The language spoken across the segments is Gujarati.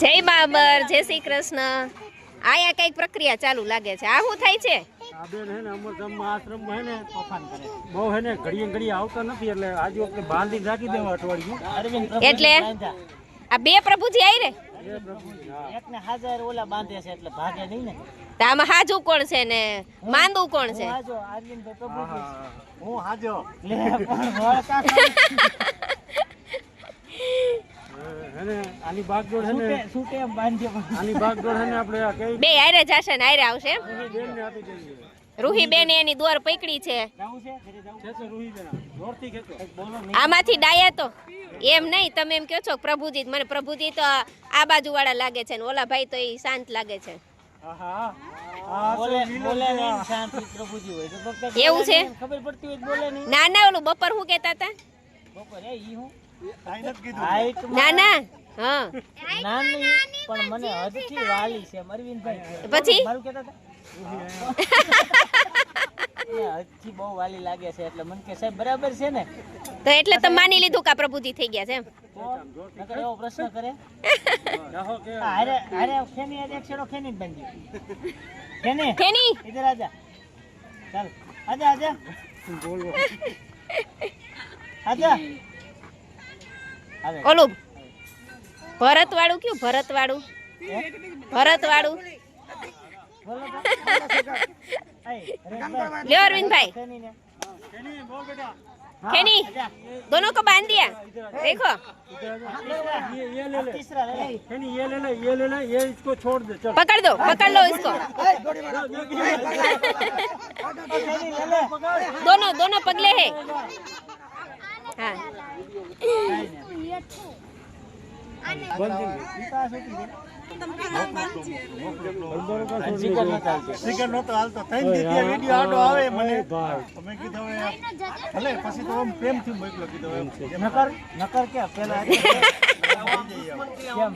જય બાબર, જય શ્રી કૃષ્ણ. આયા કઈક પ્રક્રિયા ચાલુ લાગે છે. આ શું થાય છે? આ બેન હે ને અમરધામમાં આશ્રમમાં હે ને તોફાન કરે. બહુ હે ને ઘડીએ આવતા નથી એટલે આજે વખતે બાંધી રાખી દેવા અઠવાડિયું. એટલે આ બે પ્રભુજી આઈ રે. એકને હાજર ઓલા બાંધે છે એટલે ભાગે નહીં ને. તો આમાં હાજુ કોણ છે ને માંદુ કોણ છે? હાજો આર્યનભાઈ પ્રભુજી. હું હાજો લે પણ વળકા હેને આની બાગડોળ હે ને છૂટે એમ બાંધ્યો. આની બાગડોળ હે ને આપણે આ કઈ બે આયરે જાશે ને આયરે આવશે એમ. બેન ને આપી દઈએ. રૂહી બેન એની દોર પકડી છે. જાવું છે ઘરે જાવું ખેંચો રૂહી બેન જોરથી ખેંચો. બોલો આમાંથી ડાયા તો એમ નહીં, તમે એમ કહો છો પ્રભુજી. મને પ્રભુજી તો આ બાજુ વાળા લાગે છે ને ઓલા ભાઈ તો એ શાંત લાગે છે. આહા બોલે બોલે નહીં શાંતિ પ્રભુજી હોય તો ફક્ત એવું છે? ખબર પડતી હોય તો બોલે નહીં. ના ના, ઓલું બપોર શું કહેતા હતા? બપોરે ઈ હું સાઈન જ કીધું. હાઈટ ના ના, હા નાની પણ મને હદથી વાલી છે અરવિંદભાઈ. પછી? મારું કહેતા હતા હદથી બહુ વાલી લાગે છે એટલે મને કે સાહેબ બરાબર છે ને. તો એટલે તમે માની લીધું કે આ પ્રભુજી થઈ ગયા છે એમ. નકર એવો પ્રશ્ન કરે. જાહો કે અરે અરે ખેની એક છેડો ખેની જ બાંધી. ખેની ખેની ઇધર આજા. ચાલ આજા આજા બોલો. આજા. આવે ઓલું ભરત વાળું કયું? ભરત વાળું, ભરત વાળું બોલો તો. લ્યો અરવિંદભાઈ. ખેની ને ખેની બોલ બેટા. खेनी दोनों को बांध दिया, देखो ये ले ले तीसरा ले ले। खेनी ये ले ये इसको छोड़ दे चल. पकड़ दो, पकड़ लो इसको. दोनों दोनों पगले हैं. हाँ સિગર નતો હાલતો થઈ દીધી વિડિયો આડો આવે મને તમે કીધું ભલે પછી તો આમ પ્રેમથી મોકલો કીધું એમ નકર નકર કે પેલા કેમ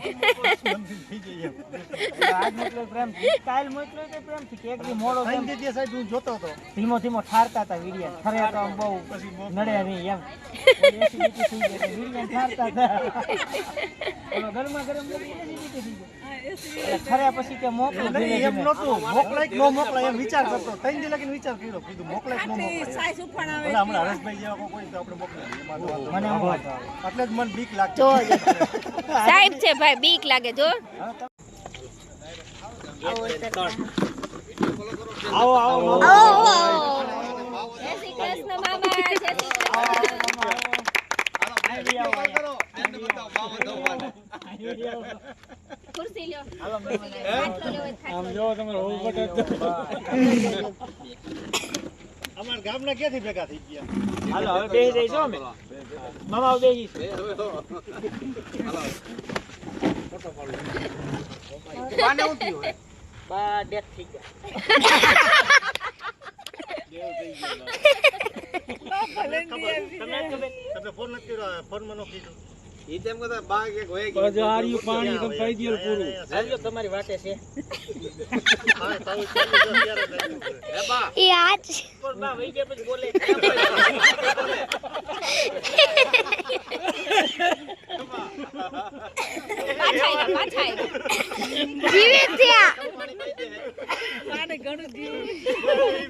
થઈ જઈએ આજ મોકલો પ્રેમ કાલ મોકલો તો પ્રેમ થી એક દી મોડો થઈ કેમ દીધી સાહેબ હું જોતો હતો ધીમો ધીમો ઠારતા હતા વિડિયા ખરે તો આમ બહુ નડે નહીં એમ એસિડિટી થઈ ગઈ વિડિયા ઠારતા હતા ઓલો ગરમા ગરમ એસિડિટી થઈ ગઈ ખરે પછી કે મોકલો એમ નતું મોકલાય કે નો મોકલાય એમ વિચાર કરતો થઈ દી લગીને વિચાર કર્યો કીધું મોકલાય કે નો મોકલાય સાઈસ ઉફાણાવે ભલા હમણાં હરેશભાઈ જેવા કોઈ તો આપણે મોકલાય મને હું હતો એટલે જ મન બીક લાગતી જો સાહેબ છે ભાઈ, બીક લાગે જો. આવો આવો જય શ્રી કૃષ્ણ મામા, જય શ્રી કૃષ્ણ. ખુરશી લ્યો. આટલો લેવો હોય આમ જો તમારે હોવું પડે અમાર ગામના ક્યાંથી ભેગા થઈ ગયા હાલો હવે બેહી જઈશું અમે મામા બેહી બાને હું થયું બા ડેથ થઈ ગયા તમે ફોન નથી કર્યો ફોન માં નો કીધું ઈ તેમ કહેતા બા કે હોય કે આર્યું પાણી તમે કહી દીધું પૂરું હાલો તમારી વાટે છે હા તારું ચાલુ જો ત્યારે એ બા એ આજ પણ બા વઈ ગયા પછી બોલે પાછા જીવિત થયા.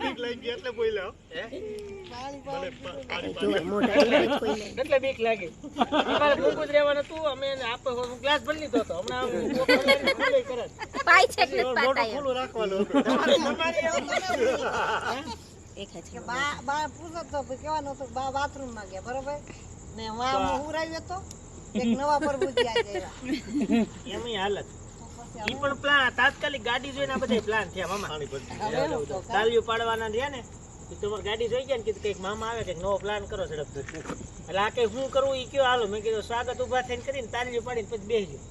બીક લાગી ગઈ એટલે બોલ્યા એટલે બીક લાગે અમારે ભૂખ જ રહેવાનું હતું અમે આપે ગ્લાસ ભરી લીધો હતો હમણાં કરે પાય છે એટલે મોઢું પાતાય ખુલ્લું રાખવાનું એક જ બા પૂછતો તો કેવાનો તો બા બાથરૂમ માં ગયા બરોબર ને વાં હુરાવ્યો તો એક નવા પ્રભુજી આવી ગયા એમની હાલત ઈ પણ પ્લાન તાત્કાલિક ગાડી જોઈને આ બધા પ્લાન થયા મામા તાલિયું પાડવાના રહ્યા ને ઈ તમારી ગાડી જોઈ ગયા ને કીધું કઈક મામા આવે કે નવો પ્લાન કરો ઝડપ એટલે આ કઈ હું કરવું ઈ કયો હાલો મેં કીધું સ્વાગત ઉભા થઈને કરીને તાલિયું પાડીને પછી બેસી ગયો